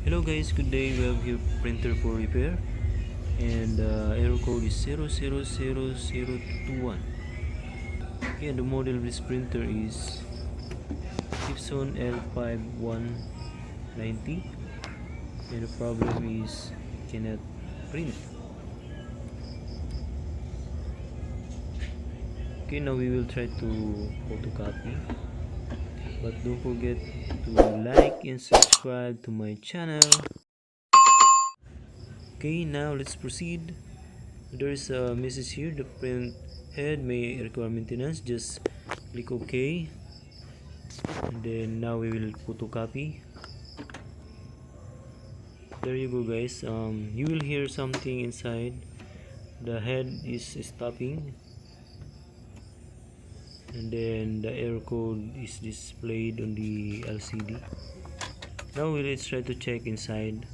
Hello guys, good day. We have here printer for repair, and error code is 000021. Okay, and the model of this printer is Epson L5190, and the problem is it cannot print. Okay, now we will try to photocopy, but don't forget to like and subscribe to my channel. Okay, now let's proceed. There is a message here: the print head may require maintenance. Just click OK, and then now we will photocopy. There you go guys. You will hear something inside. The head is stopping, and then the error code is displayed on the LCD. Now let's try to check inside.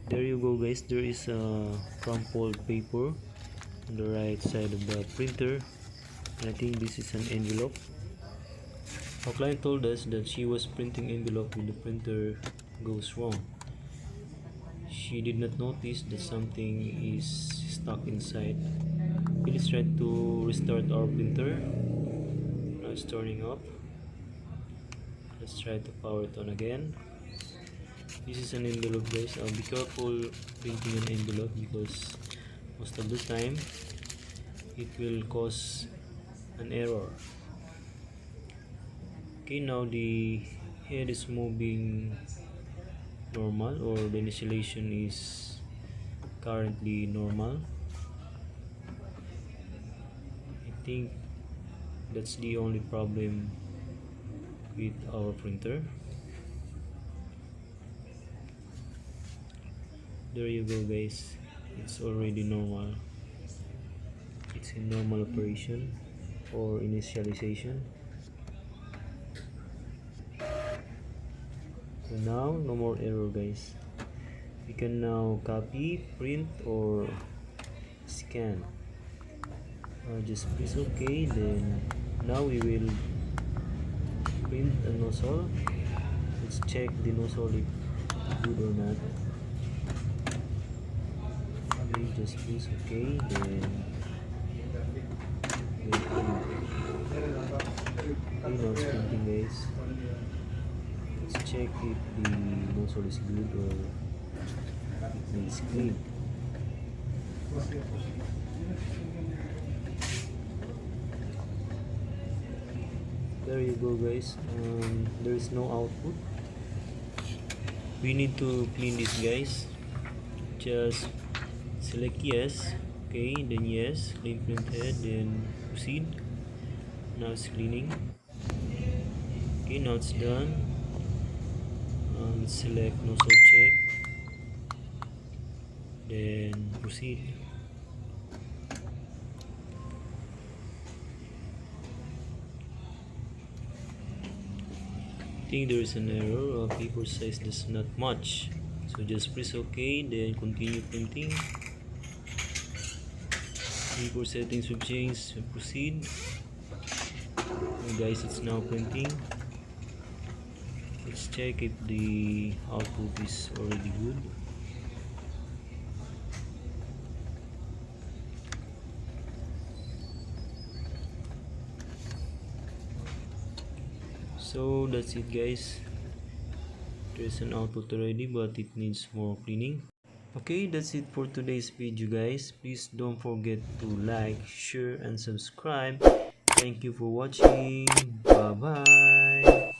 There you go guys, there is a crumpled paper on the right side of the printer, and I think this is an envelope. Our client told us that she was printing envelope when the printer goes wrong. She did not notice that something is stuck inside. Let's try to restart our printer. Now it's turning up. Let's try to power it on again. This is an envelope guys. Be careful printing an envelope because most of the time it will cause an error. Okay, now the head is moving normal, or the initialization is currently normal. I think that's the only problem with our printer. There you go guys, it's already normal. It's in normal operation or initialization. So now no more error guys. We can now copy, print or scan. Just press OK, then now we will print a nozzle. Let's check the nozzle if good or not. Okay, just press OK, then now it's printing guys. Let's check if the nozzle is good or it needs clean. There you go guys. There is no output. We need to clean this guys. Just select yes, okay, then yes, clean print head, then proceed. Now it's cleaning. Okay, now it's done. Let's select nozzle check, then proceed. I think there is an error. Paper size is not much, so just press OK, then continue printing. Paper settings will change. Proceed. Okay, guys, it's now printing. Let's check if the output is already good. So that's it guys. There's an output already, but it needs more cleaning. Okay, that's it for today's video guys. Please don't forget to like, share and subscribe. Thank you for watching. Bye bye.